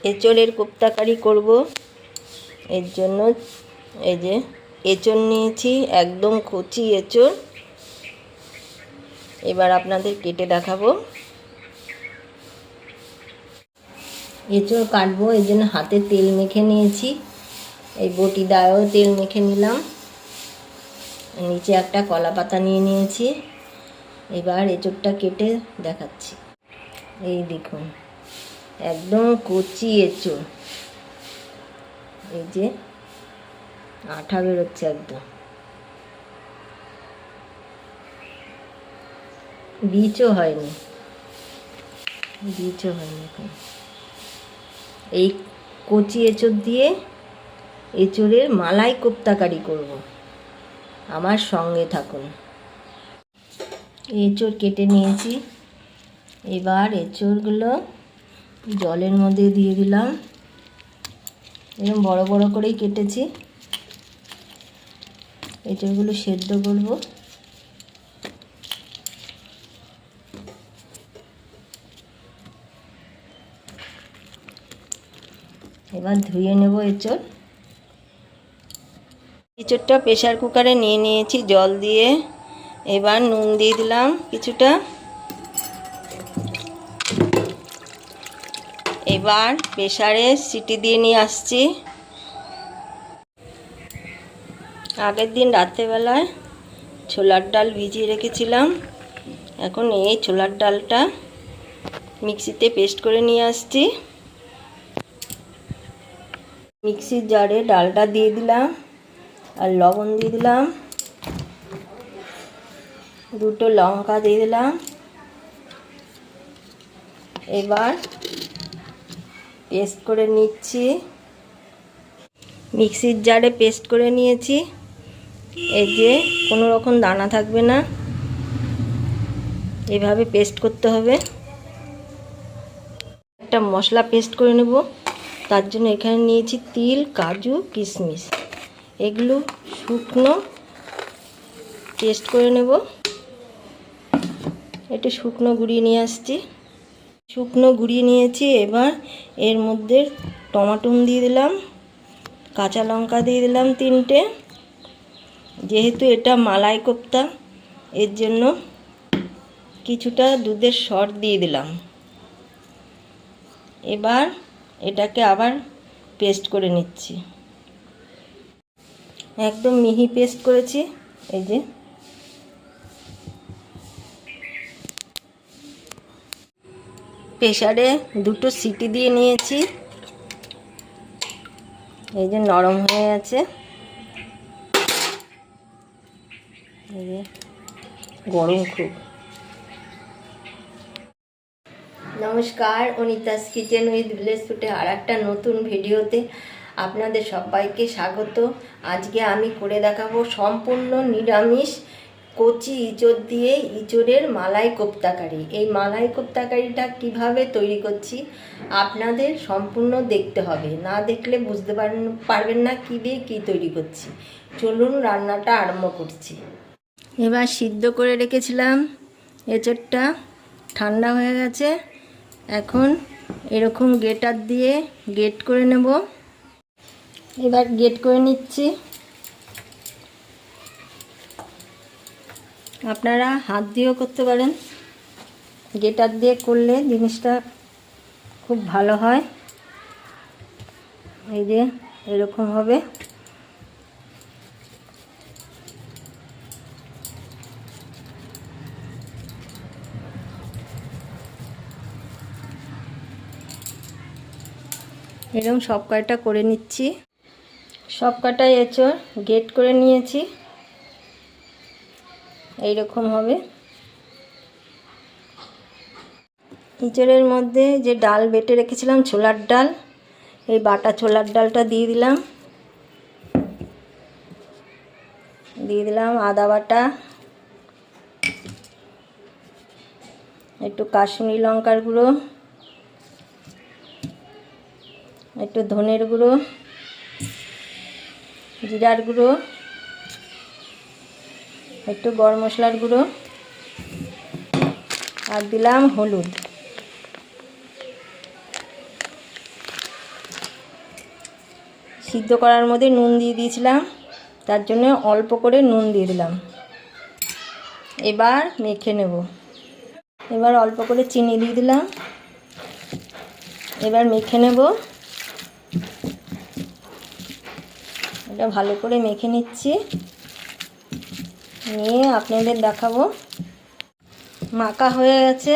এঁচড়ের কোপ্তা কারি করব। এর জন্য এই যে এঁচড় নিয়েছি, একদম কচি এঁচড়। এবার আপনাদের কেটে দেখাবো। এঁচড় কাটবো, এই জন্য হাতে তেল মেখে নিয়েছি। এই বটি দায়েও তেল মেখে নিলাম। নিচে একটা কলা পাতা নিয়ে নিয়েছি। এবার এঁচড়টা কেটে দেখাচ্ছি। এই দেখুন, একদম কচি এঁচড়। এই যে আঠা বেরোচ্ছে একদম, বীজও হয়নি। এখন এই কচি এঁচড় দিয়ে এঁচড়ের মালাই কোপ্তা কারি করব। আমার সঙ্গে থাকুন। এঁচড় কেটে নিয়েছি। এবার এঁচড়গুলো জলের মধ্যে দিয়ে দিলাম। এরকম বড় বড় করেই কেটেছি। এঁচড়গুলো সেদ্ধ করব। এবার ধুয়ে নেব এঁচড়। এঁচড়টা প্রেসার কুকারে নিয়ে নিয়েছি জল দিয়ে। এবার নুন দিয়ে দিলাম কিছুটা। এবার প্রেসারে সিটি দিয়ে নিয়ে আসছি। আগের দিন রাত্রেবেলায় ছোলার ডাল ভিজিয়ে রেখেছিলাম। এখন এই ছোলার ডালটা মিক্সিতে পেস্ট করে নিয়ে আসছি। মিক্সির জারে ডালটা দিয়ে দিলাম আর লবণ দিয়ে দিলাম, দুটো লঙ্কা দিয়ে দিলাম। এবার পেস্ট করে নিচ্ছি। মিক্সির জারে পেস্ট করে নিয়েছি। এই যে কোনো রকম দানা থাকবে না, এভাবে পেস্ট করতে হবে। একটা মশলা পেস্ট করে নেব। তার জন্য এখানে নিয়েছি তিল, কাজু, কিশমিশ। এগুলো শুকনো পেস্ট করে নেব। একটু শুকনো গুঁড়িয়ে নিয়ে আসছি। শুকনো গুঁড়িয়ে নিয়েছি। এবার এর মধ্যে টমাটো দিয়ে দিলাম, কাঁচা লঙ্কা দিয়ে দিলাম 3টে। যেহেতু এটা মালাই কোপ্তা, এর জন্য কিছুটা দুধের সর দিয়ে দিলাম। এবার এটাকে আবার পেস্ট করে নিচ্ছি। একদম মিহি পেস্ট করেছি। এই যে প্রেসারে 2টো সিটি দিয়ে নিয়েছি। এই যে নরম হয়ে আছে। এই যে গরম খুব। নমস্কার, অনিতাস কিচেন উইথ ভিলেজ ফুডে আর একটা নতুন ভিডিওতে আপনাদের সবাইকে স্বাগত। আজকে আমি করে দেখাবো সম্পূর্ণ নিরামিষ কচি ইঁচড় দিয়ে ইঁচড়ের মালাই কোপ্তা কারি। এই মালাই কোপ্তা কারিটা কীভাবে তৈরি করছি আপনাদের সম্পূর্ণ দেখতে হবে, না দেখলে বুঝতে পারবেন না কী দিয়ে কী তৈরি করছি। চলুন রান্নাটা আরম্ভ করছি। এবার সিদ্ধ করে রেখেছিলাম এঁচড়টা ঠান্ডা হয়ে গেছে। এখন এরকম গ্রেটার দিয়ে গ্রেট করে নেব। এবার গ্রেট করে নিচ্ছি। আপনারা হাত দিয়েও করতে পারেন, গ্রেটার দিয়ে করলে জিনিসটা খুব ভালো হয়। এই যে এরকম হবে। এরকম সব কয়টা করে নিচ্ছি। সব কটাই এঁচড় গ্রেট করে নিয়েছি। এইরকম হবে। এঁচড়ের মধ্যে যে ডাল বেটে রেখেছিলাম ছোলার ডাল, এই বাটা ছোলার ডালটা দিয়ে দিলাম। আদা বাটা, একটু কাশ্মীরি লঙ্কার গুঁড়ো, একটু ধনের গুঁড়ো, জিরার গুঁড়ো, একটু গরম মশলার গুঁড়ো আর দিলাম হলুদ। সিদ্ধ করার মধ্যে নুন দিয়ে দিয়েছিলাম, তার জন্য অল্প করে নুন দিয়ে দিলাম। এবার মেখে নেব। এবার অল্প করে চিনি দিয়ে দিলাম। এবার মেখে নেব। এটা ভালো করে মেখে নিচ্ছি, নিয়ে আপনাদের দেখাবো। মাখা হয়ে গেছে।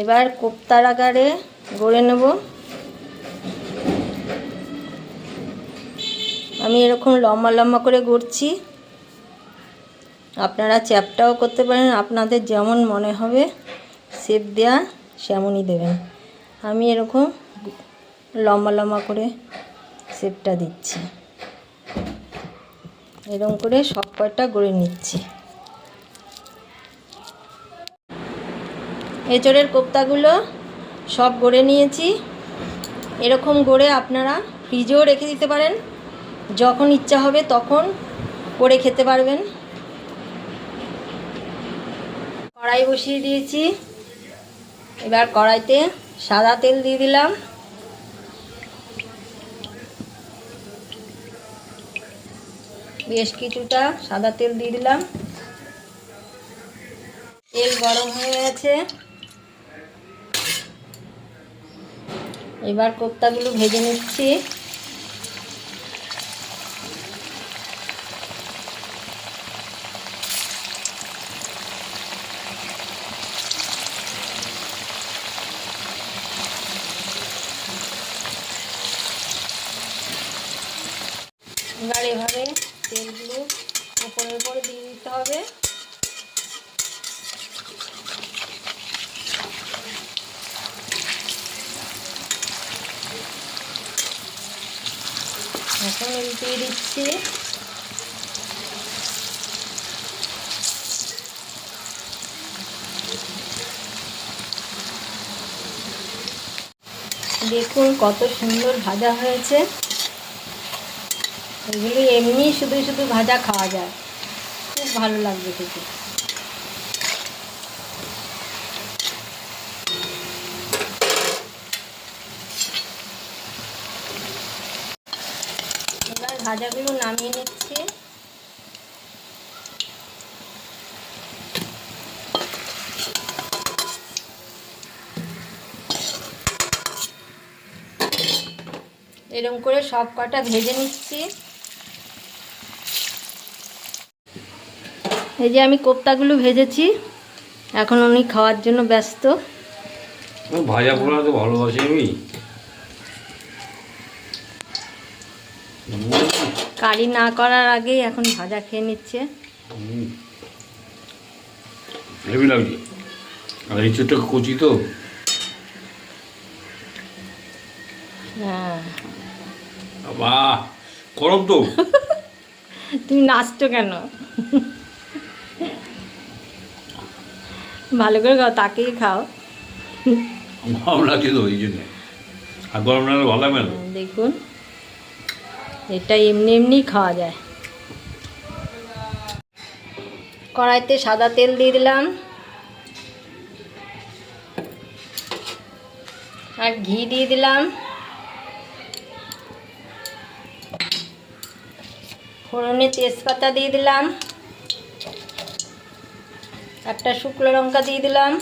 এবার কোপ্তার আকারে গড়ে নেব। আমি এরকম লম্বা লম্বা করে গড়ছি, আপনারা চ্যাপটাও করতে পারেন, আপনাদের যেমন মনে হবে শেপ দেওয়া সেমনই দেবেন। আমি এরকম লম্বা লম্বা করে শেপটা দিচ্ছি, এরকম করে সব কয়টা গড়ে নিচ্ছি। এঁচড়ের কোপ্তাগুলো সব গড়ে নিয়েছি। এরকম গড়ে আপনারা ফ্রিজেও রেখে দিতে পারেন, যখন ইচ্ছা হবে তখন করে খেতে পারবেন। কড়াই বসিয়ে দিয়েছি। এবার কড়াইতে সাদা তেল দিয়ে দিলাম। বেশ কিছুটা সাদা তেল দিয়ে দিলাম। তেল গরম হয়ে গেছে। এবার কোপ্তাগুলো ভেজে নিচ্ছি। এবার এভাবে তেলগুলো উপরে উপরে দিয়ে দিতে হবে। এখন উল্টিয়ে দিচ্ছি। দেখুন কত সুন্দর ভাজা হয়েছে। এগুলি এমনি শুধু শুধু ভাজা খাওয়া যায়, খুব ভালো লাগবে খেতে। এবার ভাজাগুলো নামিয়ে নিচ্ছি। এরকম করে সব কটা ভেজে নিচ্ছি। এই যে আমি কোপ্তাগুলো ভেজেছি, এখন উনি খাওয়ার জন্য ব্যস্ত। ভাজা পোড়া তো ভালোবাসি আমি। কারি না করার আগেই এখন ভাজা খেয়ে নিচ্ছে। হেভি লাগছে। আর এই ছোট্ট কচি তো। হ্যাঁ, বাহ, গরম তো। তুমি নাচছো কেন? ভালো করে খাও, তাকেই খাও। গরম লাগছে তো এই জন্য। আর গরম লাগলে ভালো লাগবে না। দেখুন, এটা এমনি এমনি খাওয়া যায়। কড়াইতে সাদা তেল দিয়ে দিলাম আর ঘি দিয়ে দিলাম। ফোড়নে তেজপাতা দিয়ে দিলাম, একটা শুকনো লঙ্কা দিয়ে দিলাম,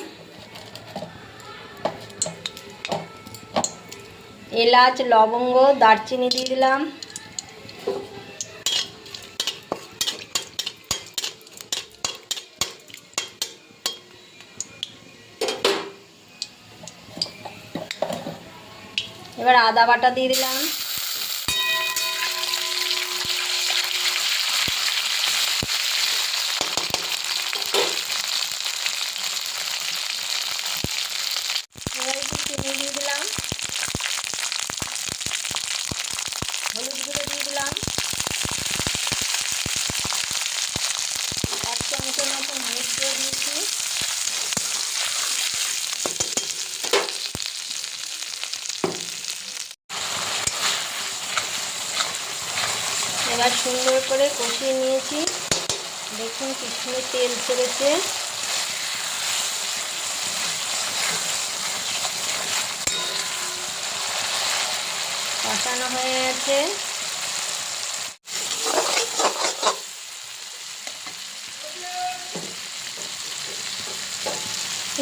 এলাচ, লবঙ্গ, দারচিনি দিয়ে দিলাম। এবার আদা বাটা দিয়ে দিলাম। এবার একটু চিনি দিয়ে দিলাম, হলুদ গুঁড়ো দিয়ে দিলাম, 1 চামচের মতন হলুদ গুঁড়ো দিয়েছি। এবার সুন্দর করে কষিয়ে নিয়েছি। দেখুন কি সুন্দর তেল ছেড়েছে। কষানো হয়ে গেছে।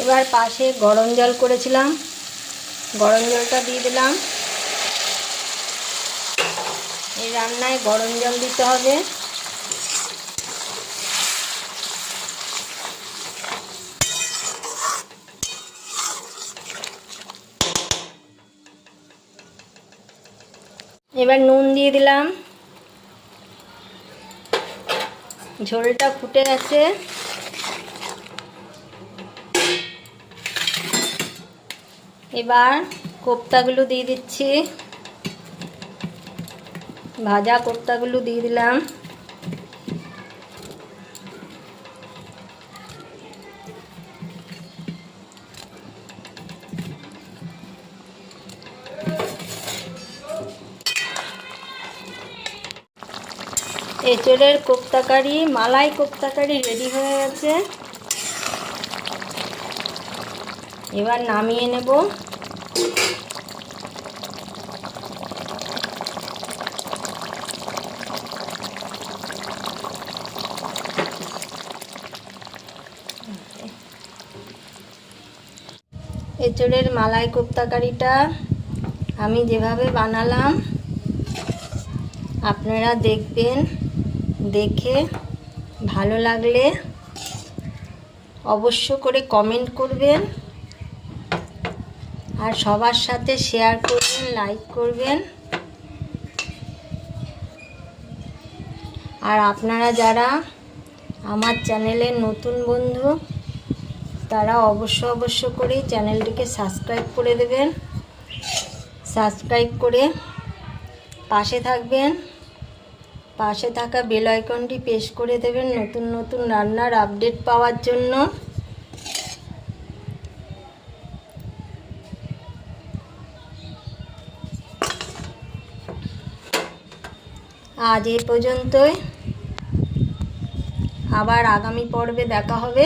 এবার পাশে গরম জল করেছিলাম, গরম জলটা দিয়ে দিলাম। এই রান্নায় গরম জল দিতে হবে। এবার নুন দিয়ে দিলাম। ঝোলটা ফুটে গেছে। এবার কোপ্তাগুলো দিয়ে দিচ্ছি। ভাজা কোপ্তাগুলো দিয়ে দিলাম। এঁচোড়ের কোপ্তা কারি, মালাই কোপ্তা কারি রেডি হয়ে গেছে। এবার নামিয়ে নেব। এঁচোড়ের মালাই কোপ্তা কারিটা আমি যেভাবে বানালাম আপনারা দেখবেন, দেখে ভালো লাগলে অবশ্য করে কমেন্ট করবেন, আর সবার সাথে শেয়ার করবেন, লাইক করবেন। আর আপনারা যারা আমার চ্যানেলের নতুন বন্ধু তারা অবশ্য করে চ্যানেলটিকে সাবস্ক্রাইব করে দেবেন। সাবস্ক্রাইব করে পাশে থাকবেন, পাশে থাকা বেল আইকনটি প্রেস করে দেবেন নতুন নতুন রান্নার আপডেট পাওয়ার জন্য। আজ এই পর্যন্তই, আবার আগামী পর্বে দেখা হবে।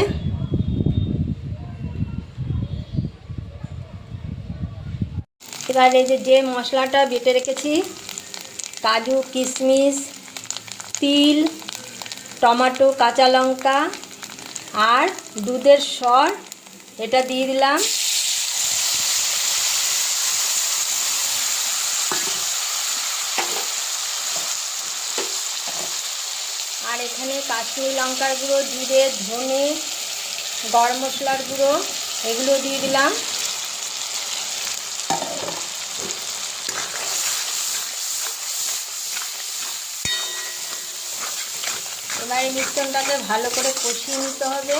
এবার এই যে মশলাটা বেটে রেখেছি, কাজু, কিশমিশ, তিল, টমেটো, কাঁচা লঙ্কা আর দুধের সর, এটা দিয়ে দিলাম। আর এখানে কাশ্মীরি লঙ্কার গুঁড়ো, জিরে, ধনে, গরম মশলার গুঁড়ো এগুলো দিয়ে দিলাম। এবার এই মিশ্রণটাকে ভালো করে কষিয়ে নিতে হবে।